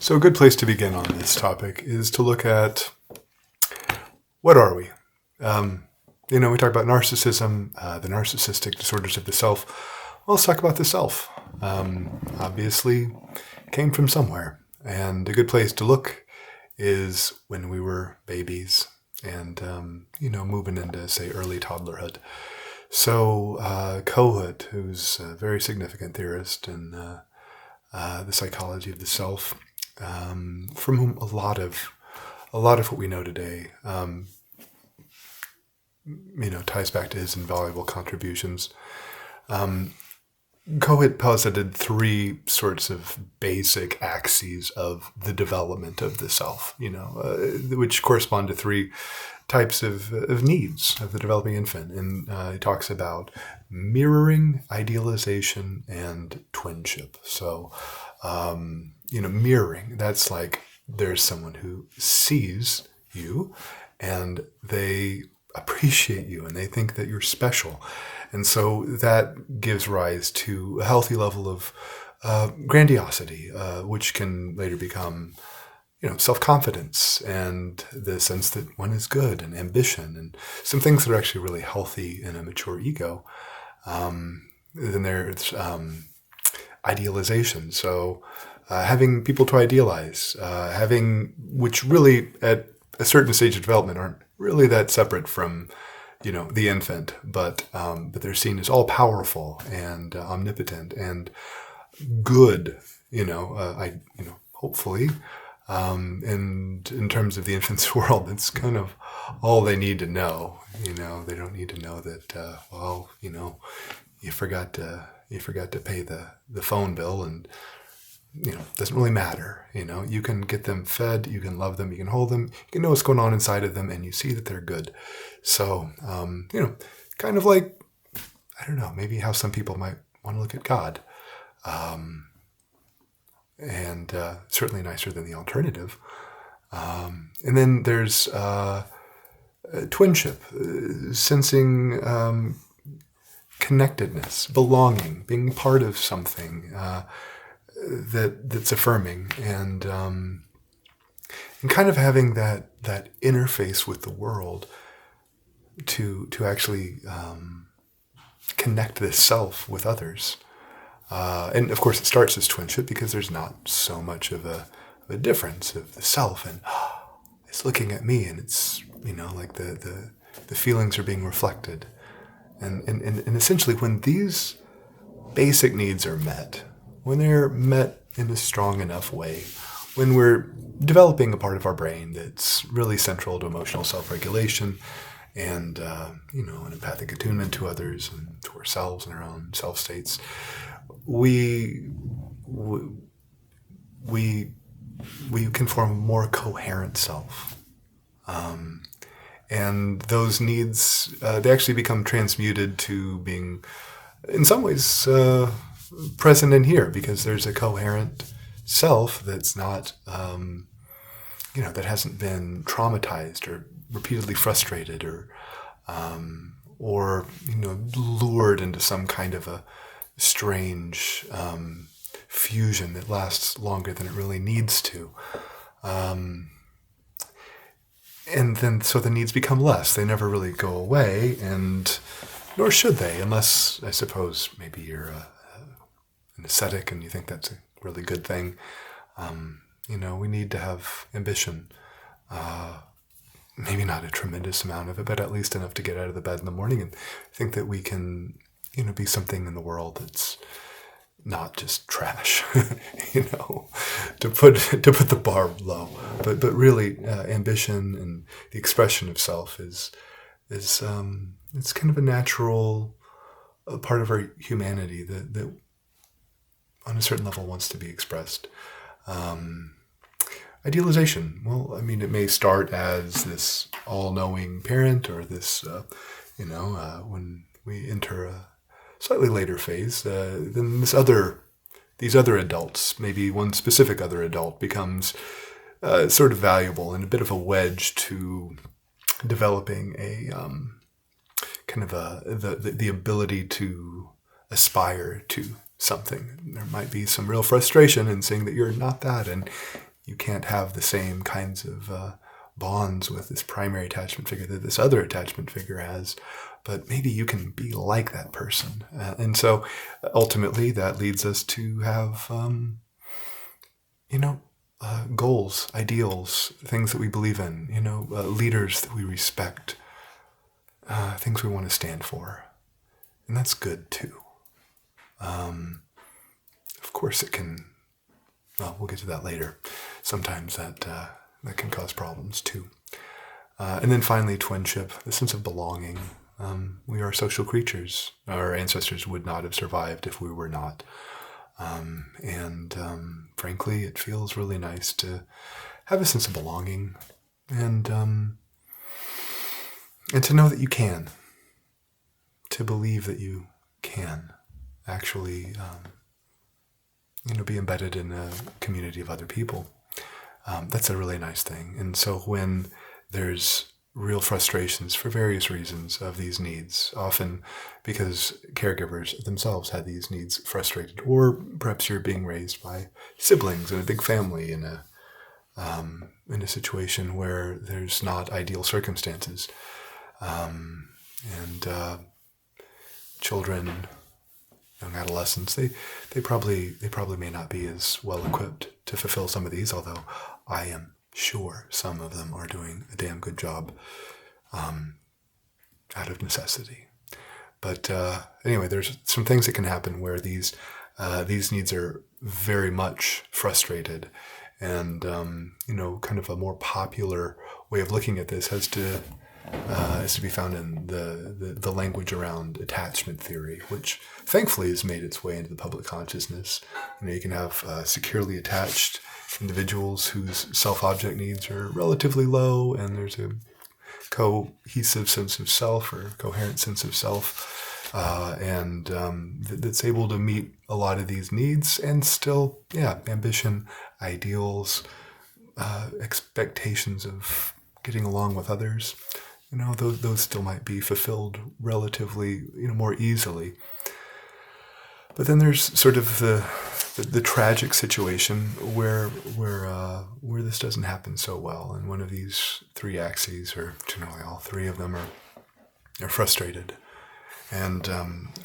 So a good place to begin on this topic is to look at what are we? We talk about narcissism, the narcissistic disorders of the self. Well, let's talk about the self. Obviously, came from somewhere. And a good place to look is when we were babies and, moving into, say, early toddlerhood. So Kohut, who's a very significant theorist in the psychology of the self, from whom a lot of what we know today, ties back to his invaluable contributions. Kohut posited three sorts of basic axes of the development of the self, which correspond to three types of needs of the developing infant. And he talks about mirroring, idealization, and twinship. So, mirroring, that's like there's someone who sees you and they appreciate you and they think that you're special. And so that gives rise to a healthy level of grandiosity, which can later become, self-confidence and the sense that one is good and ambition and some things that are actually really healthy in a mature ego. Then there's idealization. So having people to idealize, which really at a certain stage of development aren't really that separate from, the infant, but they're seen as all powerful and omnipotent and good, hopefully. And in terms of the infant's world, it's kind of all they need to know. They don't need to know that, you forgot to pay the phone bill and, it doesn't really matter. You can get them fed, you can love them, you can hold them, you can know what's going on inside of them, and you see that they're good. So, kind of like, I don't know, maybe how some people might want to look at God. And certainly nicer than the alternative. And then there's twinship, sensing connectedness, belonging, being part of something that's affirming, and kind of having that interface with the world to actually connect this self with others. And of course, it starts as twinship because there's not so much of a difference of the self, and it's looking at me, and it's like the feelings are being reflected, and essentially when these basic needs are met, when they're met in a strong enough way, when we're developing a part of our brain that's really central to emotional self-regulation and an empathic attunement to others and to ourselves and our own self states, we can form a more coherent self. And those needs, they actually become transmuted to being, in some ways, present in here, because there's a coherent self that's not, that hasn't been traumatized or repeatedly frustrated or lured into some kind of a strange fusion that lasts longer than it really needs to. And then so the needs become less. They never really go away, and nor should they, unless, I suppose, maybe you're an ascetic and you think that's a really good thing. We need to have ambition. Maybe not a tremendous amount of it, but at least enough to get out of the bed in the morning and think that we can, be something in the world that's not just trash, to put the bar low, but really ambition and the expression of self is it's kind of a natural part of our humanity that on a certain level wants to be expressed. Idealization. Well, it may start as this all-knowing parent, or this, when we enter a slightly later phase, then these other adults, maybe one specific other adult, becomes sort of valuable and a bit of a wedge to developing a kind of the ability to aspire to something. There might be some real frustration in seeing that you're not that, and You can't have the same kinds of bonds with this primary attachment figure that this other attachment figure has, but maybe you can be like that person. And so ultimately that leads us to have, goals, ideals, things that we believe in, leaders that we respect, things we want to stand for. And that's good too. Of course it can, we'll get to that later. Sometimes that can cause problems too. And then finally, twinship, the sense of belonging. We are social creatures. Our ancestors would not have survived if we were not. Frankly, it feels really nice to have a sense of belonging and to know that you can, to believe that you can actually, be embedded in a community of other people. That's a really nice thing. And so when there's real frustrations for various reasons of these needs, often because caregivers themselves had these needs frustrated, or perhaps you're being raised by siblings in a big family in a situation where there's not ideal circumstances, children, young adolescents, they probably may not be as well equipped to fulfill some of these, although I am sure some of them are doing a damn good job out of necessity. But anyway, there's some things that can happen where these needs are very much frustrated. And, kind of a more popular way of looking at this has to be found in the language around attachment theory, which thankfully has made its way into the public consciousness. You can have securely attached individuals whose self-object needs are relatively low, and there's a cohesive sense of self or coherent sense of self, that's able to meet a lot of these needs, and still, ambition, ideals, expectations of getting along with others, those still might be fulfilled relatively, more easily. But then there's sort of the tragic situation where this doesn't happen so well, and one of these three axes, or generally all three of them, are frustrated. And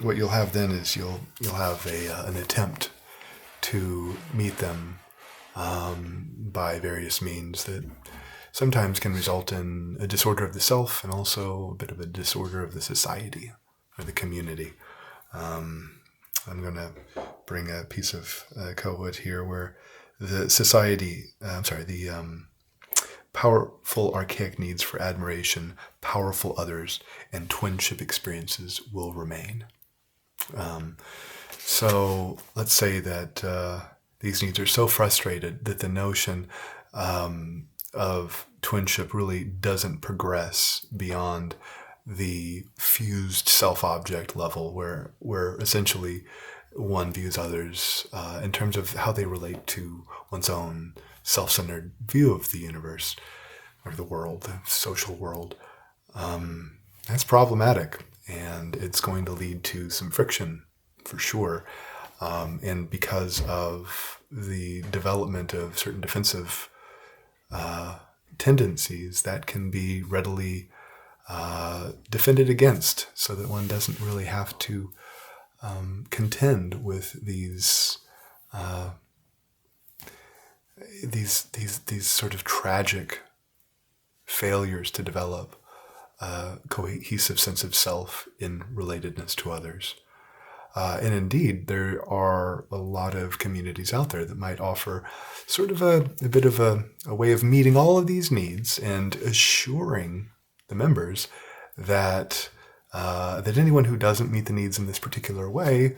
what you'll have then is you'll have an attempt to meet them by various means that sometimes can result in a disorder of the self and also a bit of a disorder of the society or the community. I'm going to bring a piece of Kohut here where the powerful archaic needs for admiration, powerful others, and twinship experiences will remain. So let's say that these needs are so frustrated that the notion of twinship really doesn't progress beyond the fused self-object level, where essentially one views others in terms of how they relate to one's own self-centered view of the universe or the world, the social world. That's problematic, and it's going to lead to some friction for sure. And because of the development of certain defensive tendencies, that can be readily defended against, so that one doesn't really have to contend with these sort of tragic failures to develop a cohesive sense of self in relatedness to others. And indeed, there are a lot of communities out there that might offer sort of a bit of a way of meeting all of these needs and assuring the members that anyone who doesn't meet the needs in this particular way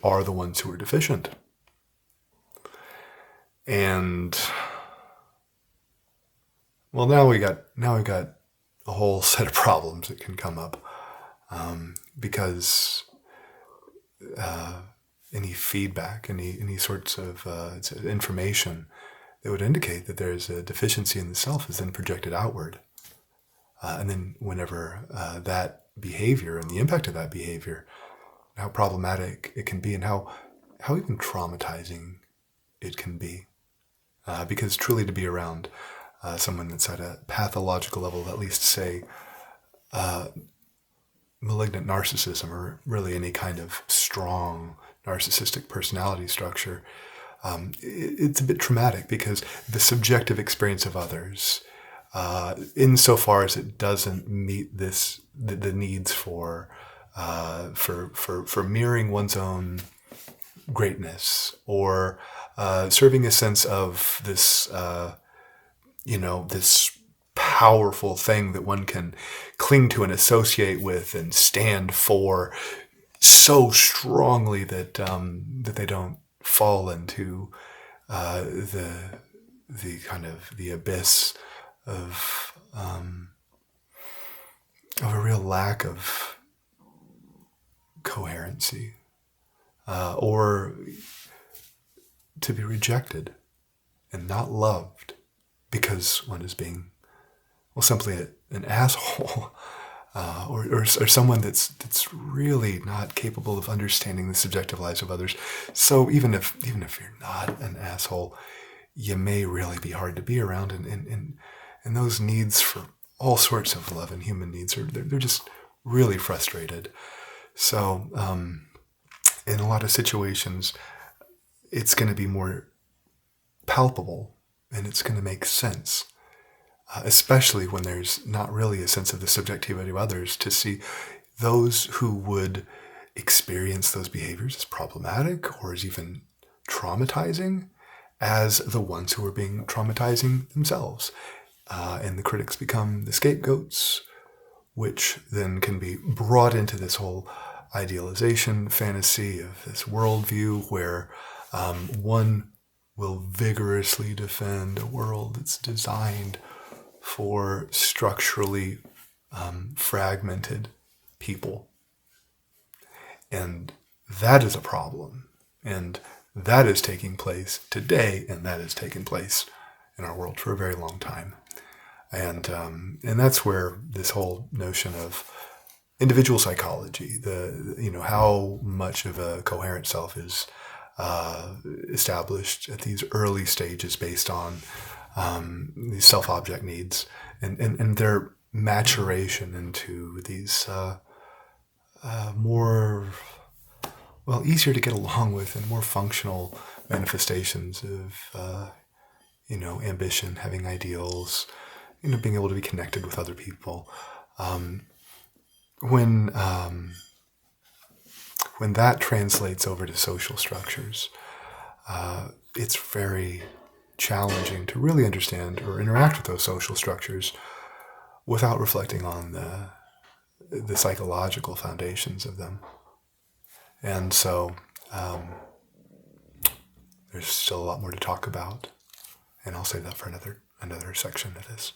are the ones who are deficient. And well, now we got a whole set of problems that can come up because any feedback, any sorts of information that would indicate that there's a deficiency in the self is then projected outward. And then whenever that behavior and the impact of that behavior, how problematic it can be and how even traumatizing it can be. because truly to be around someone that's at a pathological level, at least say malignant narcissism, or really any kind of strong narcissistic personality structure, it's a bit traumatic because the subjective experience of others, insofar as it doesn't meet the needs for mirroring one's own greatness, or serving a sense of this, this powerful thing that one can cling to and associate with and stand for so strongly that that they don't fall into the kind of the abyss of a real lack of coherency, or to be rejected and not loved because one is being, well, simply an asshole, or someone that's really not capable of understanding the subjective lives of others. So even if you're not an asshole, you may really be hard to be around, and those needs for all sorts of love and human needs they're just really frustrated. So in a lot of situations, it's going to be more palpable and it's going to make sense, especially when there's not really a sense of the subjectivity of others, to see those who would experience those behaviors as problematic or as even traumatizing as the ones who are being traumatizing themselves. And the critics become the scapegoats, which then can be brought into this whole idealization fantasy of this worldview where one will vigorously defend a world that's designed for structurally fragmented people. And that is a problem. And that is taking place today, and that has taken place in our world for a very long time. And that's where this whole notion of individual psychology, how much of a coherent self is established at these early stages based on these self-object needs and their maturation into these more, well, easier to get along with and more functional manifestations of ambition, having ideals, being able to be connected with other people. When that translates over to social structures, it's very challenging to really understand or interact with those social structures without reflecting on the psychological foundations of them. And so there's still a lot more to talk about, and I'll save that for another section of this.